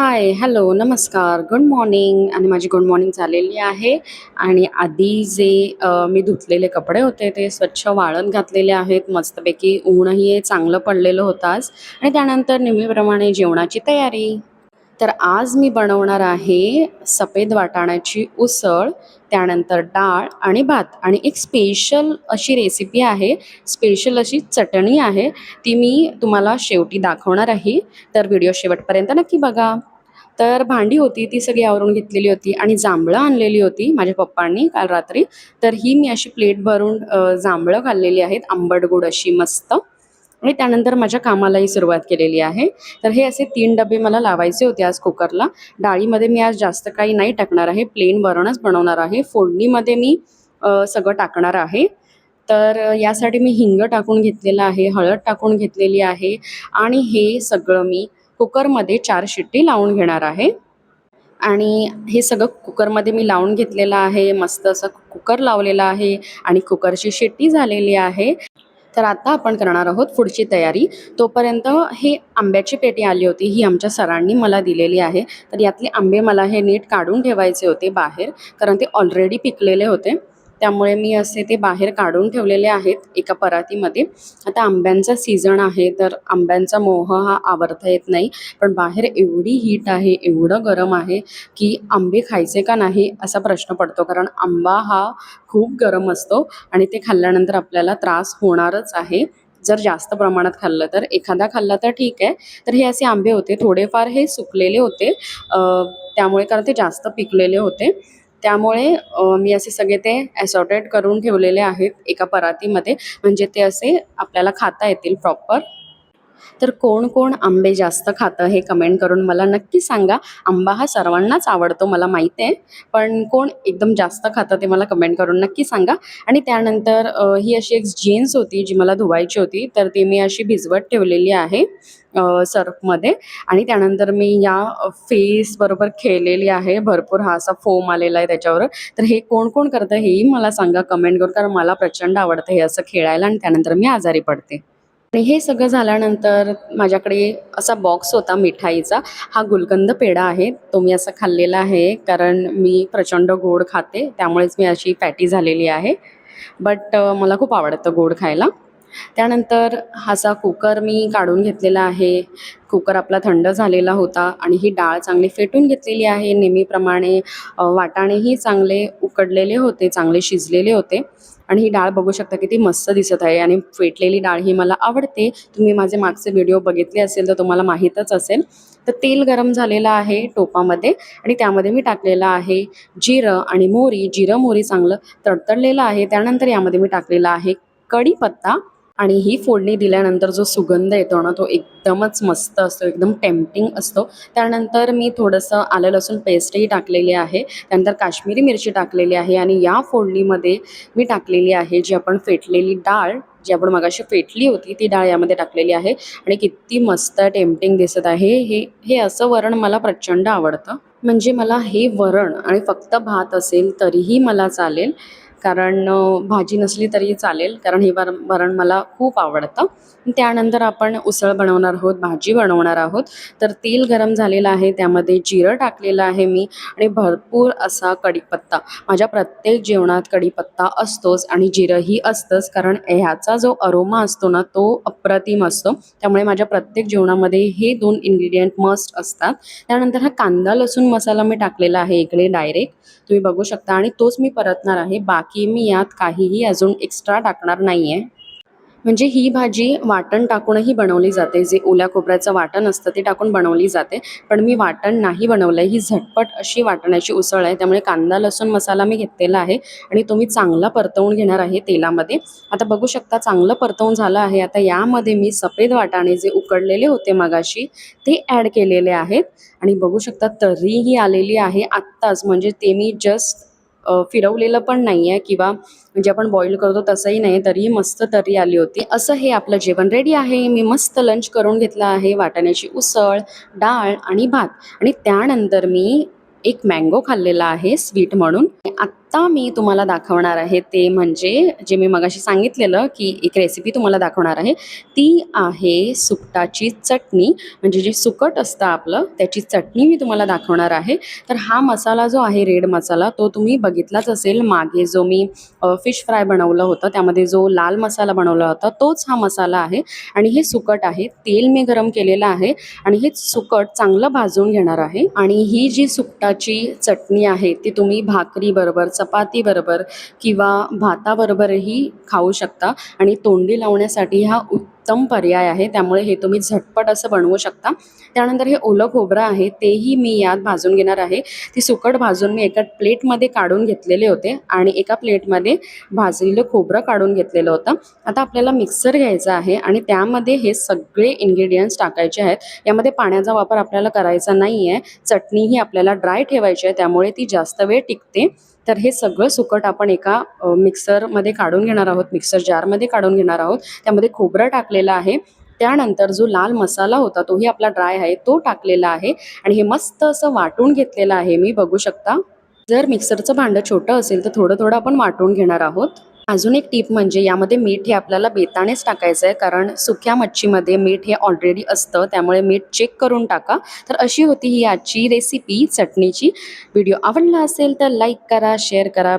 हाय, hello, नमस्कार, good morning. आणि माझी गुड मॉर्निंग झालेली आहे. आणि आधी जे मी धुतलेले कपडे होते ते स्वच्छ वाळत घातलेले आहेत. मस्तपैकी ऊनही चांगलं पडलेलं होतं आज. आणि त्यानंतर नेहमीप्रमाणे जेवणाची तयारी. तर आज मी बनवणार आहे सफेद वाटाण्याची उसळ, त्यानंतर डाळ आणि भात आणि एक स्पेशल अशी रेसिपी आहे, स्पेशल अशी चटणी आहे. ती मी तुम्हाला शेवटी दाखवणार आहे. तर व्हिडिओ शेवटपर्यंत नक्की बघा. तर भांडी होती ती सगळी आवरून घेतलेली होती आणि जांभळं आणलेली होती माझ्या पप्पांनी काल रात्री. तर ही मी अशी प्लेट भरून जांभळं खाल्लेली आहेत, आंबट गोड अशी मस्त. आणि त्यानंतर माझ्या कामालाही सुरुवात केलेली आहे. तर हे असे 3 डबे मला लावायचे होते आज कुकरला. डाळीमध्ये मी आज जास्त काही नाही टाकणार आहे, प्लेन वरणच बनवणार आहे. फोडणीमध्ये मी सगळं टाकणार आहे. तर यासाठी मी हिंग टाकून घेतलेलं आहे, हळद टाकून घेतलेली आहे आणि हे सगळं मी कुकरमध्ये 4 शिट्टी लावून घेणार आहे. आणि हे सगळं कुकरमध्ये मी लावून घेतलेलं आहे. मस्त असं कुकर लावलेला आहे आणि कुकरची शिट्टी झालेली आहे. तर आता आपण करणार आहोत पुढची तयारी. तोपर्यंत हे आंब्याची पेटी आली होती, ही आमच्या सरांनी मला दिलेली आहे. तर यातले आंबे मला हे नीट काढून ठेवायचे होते बाहेर, कारण ते ऑलरेडी पिकलेले होते. त्यामुळे मी असे ते बाहेर काढून ठेवलेले आहेत एका परातीमध्ये. आता आंब्यांचा सीझन आहे, तर आंब्यांचा मोह हा आवरता येत नाही. पण बाहेर एवढी हीट आहे, एवढं गरम आहे, की आंबे खायचे का नाही असा प्रश्न पडतो. कारण आंबा हा खूप गरम असतो आणि ते खाल्ल्यानंतर आपल्याला त्रास होणारच आहे. जर जास्त प्रमाणात खाल्लं तर. एखादा खाल्ला तर ठीक आहे. तर हे असे आंबे होते, थोडेफार हे सुकलेले होते. त्यामुळे कारण ते जास्त पिकलेले होते. त्यामुळे मी असे सगळे ते असॉर्टेड करून ठेवलेले आहेत एका परातीमध्ये, म्हणजे ते असे आपल्याला खाता येतील प्रॉपर. तर कोण कोण आंबे जास्त खातं हे कमेंट करून मला नक्की सांगा. आंबा हा सर्वांनाच आवडतो मला माहिती आहे, पण कोण एकदम जास्त खातं ते मला कमेंट करून नक्की सांगा. आणि त्यानंतर ही अशी एक जीन्स होती जी मला धुवायची होती, तर ती मी अशी भिजवत ठेवलेली आहे सर्फमध्ये. आणि त्यानंतर मी या फेसबरोबर खेळलेली आहे, भरपूर हा असा फोम आलेला आहे त्याच्यावर. तर हे कोण कोण करतं हेही मला सांगा कमेंट करून, कारण मला प्रचंड आवडतं हे असं खेळायला आणि त्यानंतर मी आजारी पडते. आणि हे सगळं झाल्यानंतर माझ्याकडे असा बॉक्स होता मिठाईचा. हा गुलकंद पेढा आहे, तो मी असा खाल्लेला आहे, कारण मी प्रचंड गोड खाते, त्यामुळेच मी अशी फॅटी झालेली आहे. बट मला खूप आवडतं गोड खायला. त्यानंतर असा कुकर मी काढून घेतलेला आहे. कुकर आपला थंड झालेला होता आणि ही डाळ चांगली फेटून घेतलेली आहे नेहमीप्रमाणे. वाटाणेही चांगले उकडलेले होते, चांगले शिजलेले होते. आणि ही डाळ बघू शकता किती मस्त दिसत आहे आणि फेटलेली डाळ ही मला आवडते. तुम्ही माझे मागचे व्हिडिओ बघितले असेल तर तुम्हाला माहीतच असेल. तर तेल गरम झालेलं आहे टोपामध्ये आणि त्यामध्ये मी टाकलेलं आहे जिरं आणि मोहरी. जिरं मोहरी चांगलं तडतडलेलं आहे. त्यानंतर यामध्ये मी टाकलेला आहे कढीपत्ता. आणि ही फोडणी दिल्यानंतर जो सुगंध येतो ना, तो एकदमच मस्त असतो, एकदम टेम्प्टिंग असतो. त्यानंतर मी थोडंसं आलं लसूण पेस्टही टाकलेली आहे. त्यानंतर काश्मीरी मिरची टाकलेली आहे आणि या फोडणीमध्ये मी टाकलेली आहे जी आपण फेटलेली डाळ, जी आपण मगाशी फेटली होती ती डाळ यामध्ये टाकलेली आहे. आणि किती मस्त टेम्प्टिंग दिसत आहे. हे हे असं वरण मला प्रचंड आवडतं. म्हणजे मला हे वरण आणि फक्त भात असेल तरीही मला चालेल, कारण भाजी नसली तरी चालेल, कारण हे वरण मला खूप आवडतं. त्यानंतर आपण उसळ बनवणार आहोत, भाजी बनवणार आहोत. तर तेल गरम झालेलं आहे, त्यामध्ये जिरं टाकलेलं आहे मी आणि भरपूर असा कढीपत्ता. माझ्या प्रत्येक जेवणात कढीपत्ता असतोच आणि जिरंही असतंच, कारण ह्याचा जो अरोमा असतो ना तो अप्रतिम असतो. त्यामुळे माझ्या प्रत्येक जेवणामध्ये हे 2 इन्ग्रेडियंट मस्ट असतात. त्यानंतर हा कांदा लसूण मसाला मी टाकलेला आहे इकडे डायरेक्ट, तुम्ही बघू शकता, आणि तोच मी परतणार आहे. बाकी मी यात काहीही अजून एक्स्ट्रा टाकणार नाही आहे. म्हणजे ही भाजी वाटण टाकूनही बनवली जाते, जे ओल्या खोबऱ्याचं वाटण असतं ते टाकून बनवली जाते. पण मी वाटण नाही बनवलं आहे, ही झटपट अशी वाटणाची उसळ आहे. त्यामुळे कांदा लसूण मसाला मी घेतलेला आहे आणि तो मी चांगला परतवून घेणार आहे तेलामध्ये. आता बघू शकता चांगलं परतवून झालं आहे. आता यामध्ये मी सफेद वाटाणे जे उकडलेले होते मगाशी ते ॲड केलेले आहेत आणि बघू शकता तरीही आलेली आहे आत्ताच, म्हणजे ते मी जस्ट फिरवलेलं पण नाही आहे किंवा म्हणजे आपण बॉईल करतो तसंही नाही, तरीही मस्त तर्री आली होती. असं हे आपलं जेवण रेडी आहे. मी मस्त लंच करून घेतला आहे. वाटाण्याची उसळ, डाळ आणि भात. आणि त्यानंतर मी एक मँगो खाल्लेला आहे स्वीट म्हणून. आता मी तुम्हाला दाखवणार आहे ते म्हणजे जे मी मगाशी सांगितलेलं की एक रेसिपी तुम्हाला दाखवणार आहे ती आहे सुकटाची चटणी. म्हणजे जे सुकट असतं आपलं त्याची चटणी मी तुम्हाला दाखवणार आहे. तर हा मसाला जो आहे रेड मसाला तो तुम्ही बघितलाच असेल मागे जो मी फिश फ्राय बनवलं होतं त्यामध्ये जो लाल मसाला बनवला होता तोच हा मसाला आहे. आणि हे सुकट आहे, तेल मी गरम केलेलं आहे आणि हे सुकट चांगलं भाजून घेणार आहे. आणि ही जी सुकटाची चटणी आहे ती तुम्ही भाकरी बरोबर, चपाती बरोबर किंवा भाताबरोबरही खाऊ शकता आणि तोंडी लावण्यासाठी हा उत्तम पर्याय आहे. त्यामुळे हे तुम्ही झटपट असं बनवू शकता. त्यानंतर हे ओलं खोबरं आहे तेही मी यात भाजून घेणार आहे. ती सुकट भाजून मी एका प्लेटमध्ये काढून घेतलेले होते आणि एका प्लेटमध्ये भाजलेलं खोबरं काढून घेतलेलं होतं. आता आपल्याला मिक्सर घ्यायचा आहे आणि त्यामध्ये हे सगळे इन्ग्रेडियंट्स टाकायचे आहेत. यामध्ये पाण्याचा वापर आपल्याला करायचा नाही आहे. चटणी ही आपल्याला ड्राय ठेवायची आहे त्यामुळे ती जास्त वेळ टिकते. तर हे सगळं सुकट आपण एका मिक्सरमध्ये काढून घेणार आहोत, मिक्सर जारमध्ये काढून घेणार आहोत. त्यामध्ये खोबरं टाकलेलं आहे. त्यानंतर जो लाल मसाला होता तोही आपला ड्राय आहे तो टाकलेला आहे आणि हे मस्त असं वाटून घेतलेलं आहे मी, बघू शकता. जर मिक्सरचं भांडं छोटं असेल तर थोडं थोडं आपण वाटून घेणार आहोत. अजून एक टीप म्हणजे यामध्ये मीठ हे आपल्याला बेतानेच टाकायचं आहे कारण सुक्या मच्छीमध्ये मीठ हे ऑलरेडी असतं त्यामुळे मीठ चेक करून टाका. तर अशी होती ही आजची रेसिपी चटणीची. व्हिडिओ आवडला असेल तर लाईक करा, शेअर करा.